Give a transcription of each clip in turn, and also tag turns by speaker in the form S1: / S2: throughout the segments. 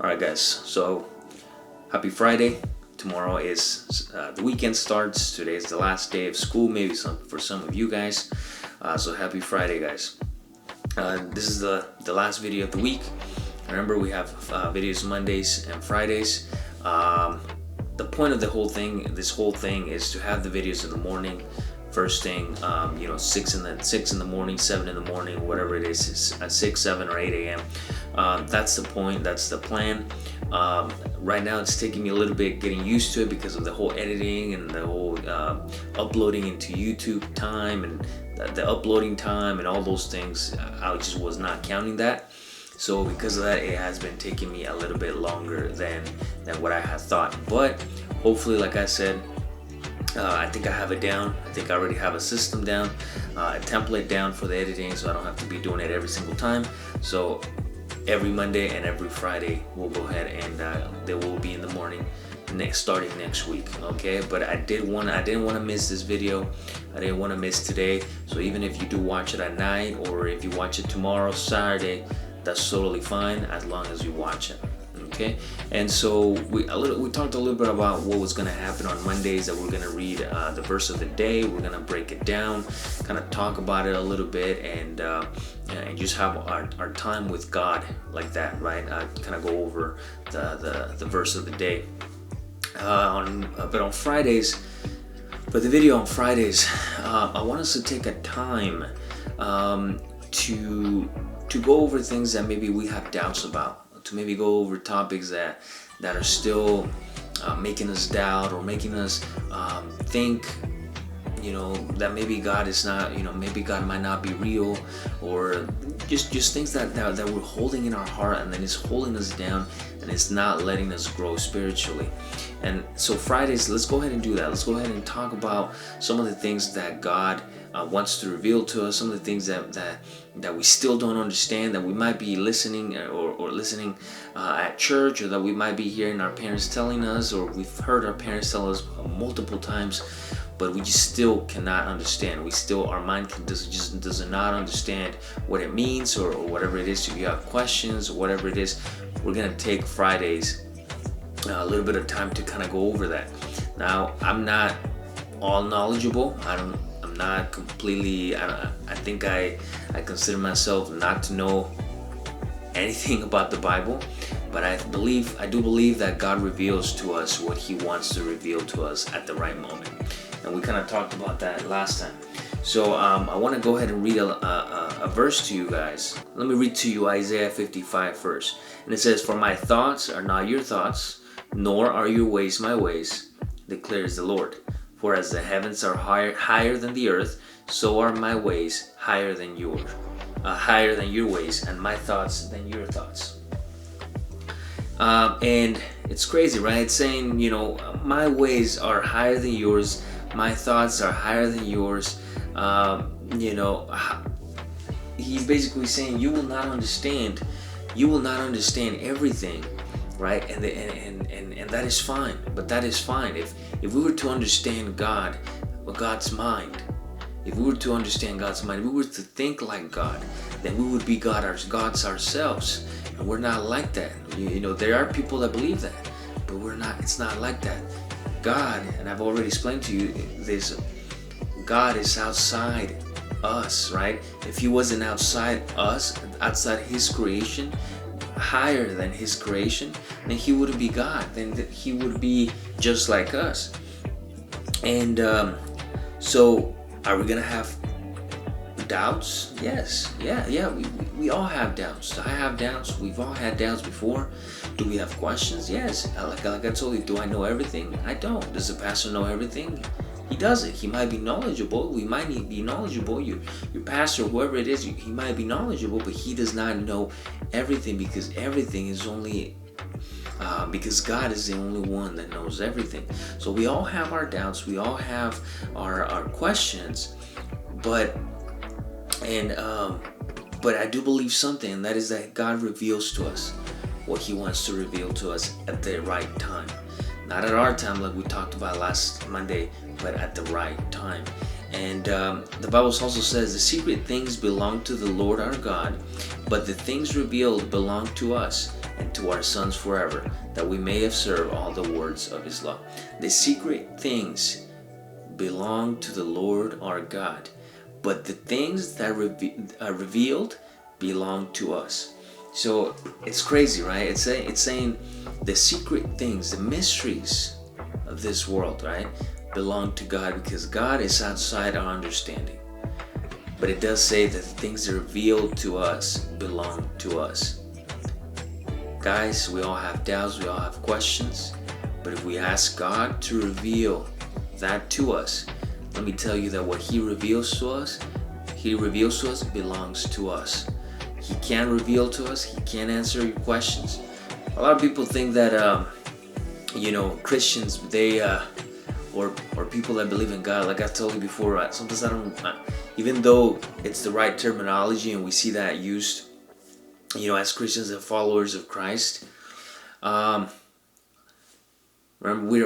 S1: Alright guys, so happy Friday. Tomorrow is the weekend starts. Today is the last day of school, maybe for some of you guys. So happy Friday, guys. This is the last video of the week. Remember, we have videos Mondays and Fridays. The point of this whole thing is to have the videos in the morning. First thing, 6 in the morning, 7 in the morning, whatever it is, at 6, 7, or 8 a.m. That's the point. That's the plan. Right now, it's taking me a little bit getting used to it because of the whole editing and the whole uploading into YouTube time and the uploading time and all those things. I just was not counting that. So because of that, it has been taking me a little bit longer than what I had thought. But hopefully, like I said, I think I have it down. I think I already have a system down, a template down for the editing, so I don't have to be doing it every single time. So every Monday and every Friday we'll go ahead and they will be in the morning starting next week. Okay, but I didn't want to miss this video. I didn't want to miss today. So even if you do watch it at night, or if you watch it tomorrow, Saturday, that's totally fine as long as you watch it. Okay, and so we talked a little bit about what was going to happen on Mondays, that we're going to read the verse of the day. We're going to break it down, kind of talk about it a little bit, and just have our time with God like that, right? Kind of go over the verse of the day. But on Fridays, for the video on Fridays, I want us to take a time to go over things that maybe we have doubts about. To maybe go over topics that are still making us doubt, or making us think, that maybe God is not, maybe God might not be real, or just things that we're holding in our heart, and then it's holding us down, and it's not letting us grow spiritually. And so Fridays, let's go ahead and do that. Let's go ahead and talk about some of the things that God wants to reveal to us, some of the things that we still don't understand, that we might be listening or listening at church, or that we might be hearing our parents telling us, or we've heard our parents tell us multiple times, but we just still cannot understand. Our mind does not understand what it means, or whatever it is. If you have questions or whatever it is, we're gonna take Fridays a little bit of time to kind of go over that. Now, I'm not all knowledgeable. I'm not completely. I think I consider myself not to know anything about the Bible, but I do believe that God reveals to us what He wants to reveal to us at the right moment, and we kind of talked about that last time. So I want to go ahead and read a verse to you guys. Let me read to you Isaiah 55 first, and it says, "For my thoughts are not your thoughts, nor are your ways my ways, declares the Lord. For as the heavens are higher than the earth, so are my ways higher than your ways, and my thoughts than your thoughts." And it's crazy, right? It's saying, my ways are higher than yours, my thoughts are higher than yours. He's basically saying you will not understand everything, right? And that is fine. But that is fine. If we were to understand God's mind, if we were to understand God's mind, if we were to think like God, then we would be gods ourselves. And we're not like that. There are people that believe that, but we're not. It's not like that. God, and I've already explained to you this, God is outside us, right? If He wasn't outside us, outside His creation, higher than His creation, then He wouldn't be God. Then He would be just like us. And so are we gonna have doubts? Yes. Yeah. We all have doubts. I have doubts. We've all had doubts before. Do we have questions? Yes. Like I told you, do I know everything? I don't. Does the pastor know everything? He doesn't. He might be knowledgeable. We might be knowledgeable. Your pastor, whoever it is, he might be knowledgeable, but he does not know everything, because everything is only because God is the only one that knows everything. So we all have our doubts. We all have our questions, but I do believe something, and that is that God reveals to us what He wants to reveal to us at the right time. Not at our time, like we talked about last Monday, but at the right time. And the Bible also says the secret things belong to the Lord our God, but the things revealed belong to us and to our sons forever, that we may observe all the words of his law. The secret things belong to the Lord our God, but the things that are revealed belong to us. So it's crazy, right? It's saying the secret things, the mysteries of this world, right, belong to God, because God is outside our understanding. But it does say that the things that are revealed to us belong to us. Guys, we all have doubts, we all have questions, but if we ask God to reveal that to us, let me tell you that what he reveals to us belongs to us. He can't reveal to us, he can't answer your questions. A lot of people think that Christians, they or people that believe in God, like I told you before, sometimes I don't, even though it's the right terminology and we see that used, as Christians and followers of Christ, remember,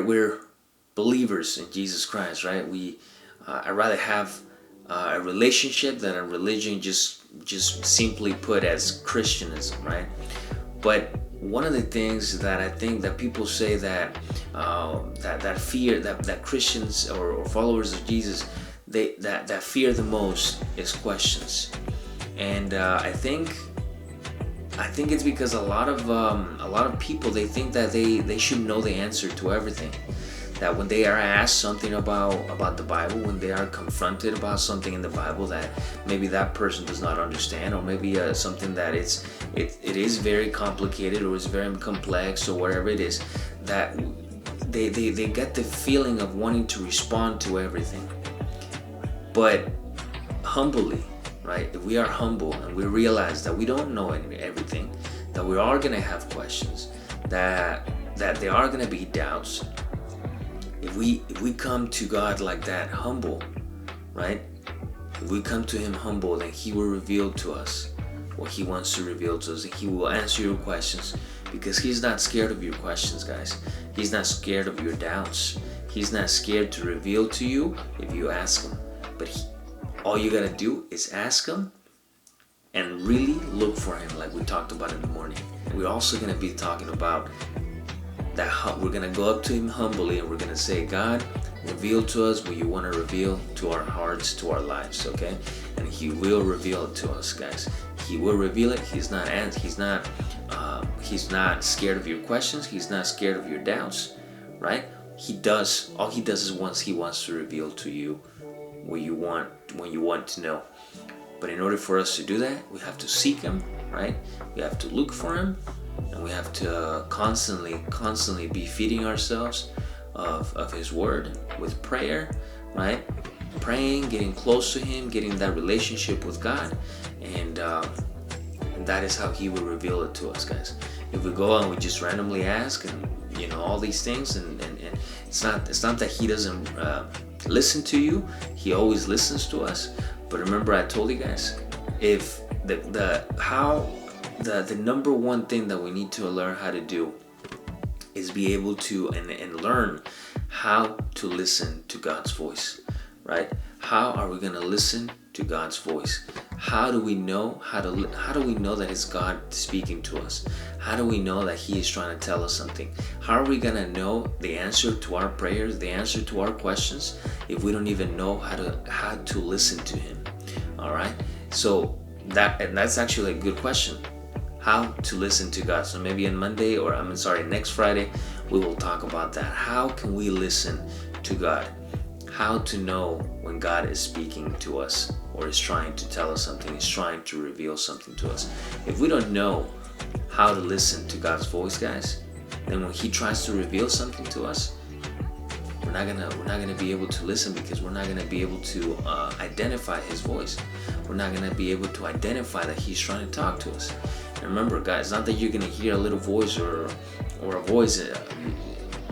S1: we're believers in Jesus Christ, right? I'd rather have a relationship than a religion, just simply put as Christianism, right? But one of the things that I think that people say that fear that Christians or followers of Jesus that fear the most is questions, and I think it's because a lot of people, they think that they should know the answer to everything. That when they are asked something about the Bible, when they are confronted about something in the Bible that maybe that person does not understand, or maybe something that it is very complicated or is very complex or whatever it is, that they get the feeling of wanting to respond to everything. But humbly, right? If we are humble and we realize that we don't know everything, that we are going to have questions, that there are going to be doubts. If we come to God like that, humble, right? If we come to him humble, then he will reveal to us what he wants to reveal to us, and he will answer your questions, because he's not scared of your questions, guys. He's not scared of your doubts. He's not scared to reveal to you if you ask him. But all you gotta do is ask him and really look for him, like we talked about in the morning. We're also gonna be talking about that we're going to go up to him humbly and we're going to say, God, reveal to us what you want to reveal to our hearts, to our lives, okay? And he will reveal it to us, guys. He will reveal it. He's not scared of your questions. He's not scared of your doubts, right? All he does is he wants to reveal to you what you want to know. But in order for us to do that, we have to seek him, right? We have to look for him. And we have to constantly be feeding ourselves of his word with prayer, right? Praying, getting close to him, getting that relationship with God, and that is how he will reveal it to us, guys. If we go and we just randomly ask and all these things, and it's not that he doesn't listen to you. He always listens to us. But remember, I told you guys, if the number one thing that we need to learn how to do is be able to and learn how to listen to God's voice, right? How are we going to listen to God's voice? How do we know that it's God speaking to us? How do we know that he is trying to tell us something? How are we going to know the answer to our prayers, the answer to our questions, if we don't even know how to listen to him? All right? So that's actually a good question. How to listen to God. So maybe on next Friday, we will talk about that. How can we listen to God? How to know when God is speaking to us or is trying to tell us something, is trying to reveal something to us. If we don't know how to listen to God's voice, guys, then when he tries to reveal something to us, we're not gonna be able to listen, because we're not gonna be able to identify his voice. We're not gonna be able to identify that he's trying to talk to us. And remember, guys, not that you're gonna hear a little voice or a voice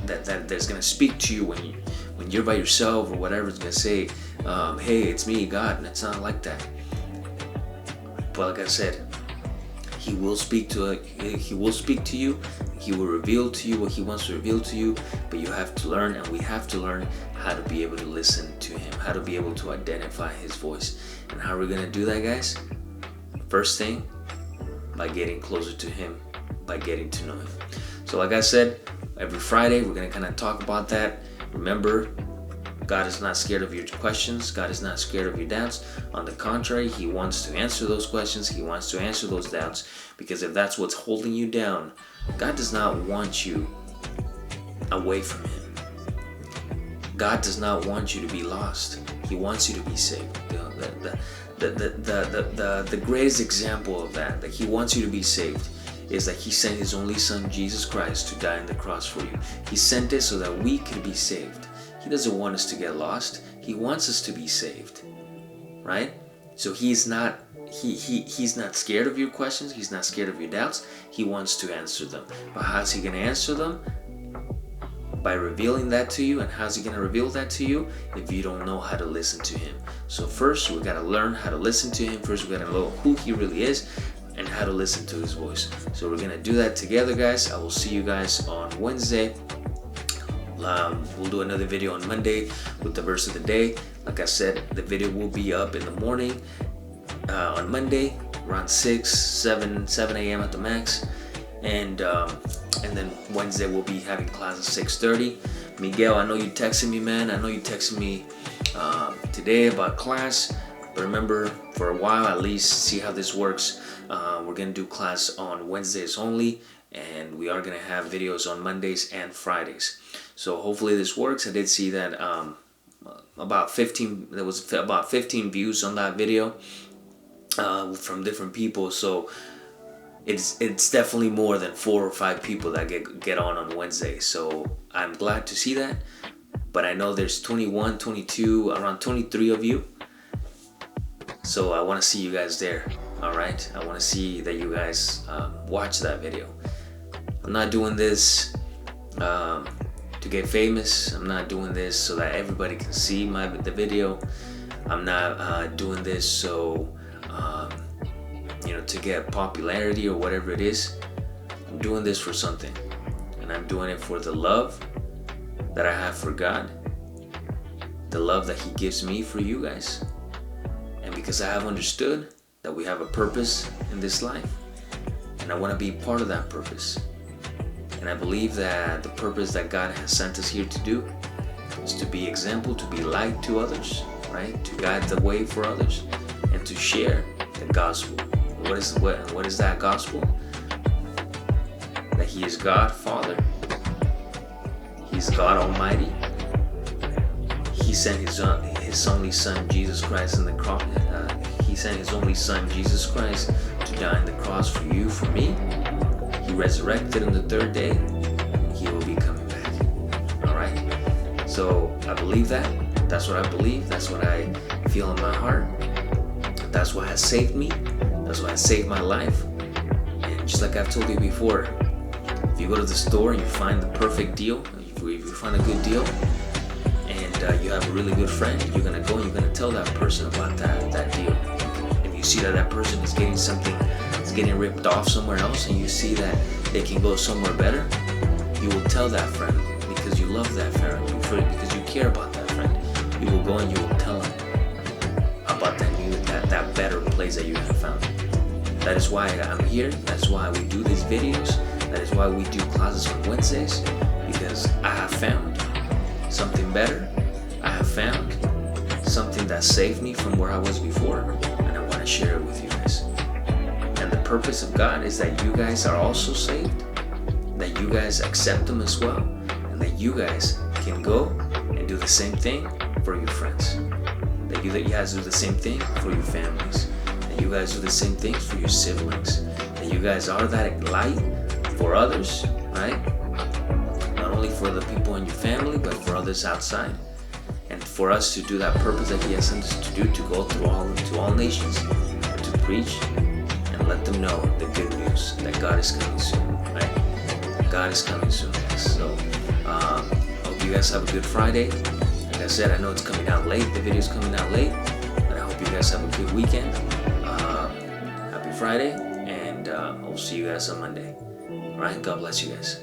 S1: that's gonna speak to you when you're by yourself or whatever. It's gonna say, "Hey, it's me, God," and it's not like that. But like I said, he will speak to you. He will reveal to you what he wants to reveal to you. But you have to learn, and we have to learn how to be able to listen to him, how to be able to identify his voice. And how are we gonna do that, guys? First thing, by getting closer to him by getting to know him. So like I said, every Friday we're going to kind of talk about that. Remember, God is not scared of your questions. God is not scared of your doubts. On the contrary, he wants to answer those questions. He wants to answer those doubts, because if that's what's holding you down, God does not want you away from him. God does not want you to be lost. He wants you to be saved. The greatest example of that he wants you to be saved, is that he sent his only son, Jesus Christ, to die on the cross for you. He sent it so that we could be saved. He doesn't want us to get lost. He wants us to be saved, right? So he's not scared of your questions. He's not scared of your doubts. He wants to answer them. But how's he going to answer them? By revealing that to you. And how's he going to reveal that to you? If you don't know how to listen to him. So first, we got to learn how to listen to him. First, we got to know who he really is and how to listen to his voice. So we're going to do that together, guys. I will see you guys on Wednesday. We'll do another video on Monday with the verse of the day. Like I said, the video will be up in the morning on Monday around 7 a.m. at the max. And then Wednesday we'll be having class at 6:30. Miguel, I know you texted me, man. I know you texted me today about class. But remember, for a while at least, see how this works. We're going to do class on Wednesdays only. And we are going to have videos on Mondays and Fridays. So hopefully this works. I did see that there was about 15 views on that video from different people. So it's definitely more than 4 or 5 people that get on Wednesday. So I'm glad to see that. But I know there's 21, 22, around 23 of you. So I want to see you guys there. All right. I want to see that you guys watch that video. I'm not doing this to get famous. I'm not doing this so that everybody can see the video. I'm not doing this so to get popularity or whatever it is. I'm doing this for something, and I'm doing it for the love that I have for God, the love that he gives me for you guys, and because I have understood that we have a purpose in this life, and I want to be part of that purpose. And I believe that the purpose that God has sent us here to do is to be example, to be light to others, right? To guide the way for others, and to share the gospel. What is that gospel? That he is God Father. He's God Almighty. He sent his only son Jesus Christ in the cross. He sent his only son Jesus Christ to die on the cross for you, for me. He resurrected on the 3rd day. He will be coming back. All right. So I believe that. That's what I believe. That's what I feel in my heart. That's what has saved me. That's what has saved my life. And just like I've told you before, if you go to the store and you find the perfect deal, if you find a good deal, and you have a really good friend, you're gonna go and you're gonna tell that person about that deal. If you see that person is getting something, is getting ripped off somewhere else, and you see that they can go somewhere better, you will tell that friend, because you love that friend, because you care about that friend. You will go and you will tell them about that better place that you have found. That is why I'm here. That's why we do these videos. That is why we do classes on Wednesdays, because I have found something better. I have found something that saved me from where I was before, and I want to share it with you guys. And the purpose of God is that you guys are also saved, that you guys accept him as well, and that you guys can go and do the same thing for your friends. That you guys do the same thing for your families. That you guys do the same things for your siblings. That you guys are that light for others, right? Not only for the people in your family, but for others outside. And for us to do that purpose that he has sent us to do, to go to all nations, and to preach and let them know the good news that God is coming soon, right? God is coming soon, guys. So I hope you guys have a good Friday. Like I said, I know it's coming out late. The video's coming out late, but I hope you guys have a good weekend. Happy Friday, and I'll see you guys on Monday. All right, God bless you guys.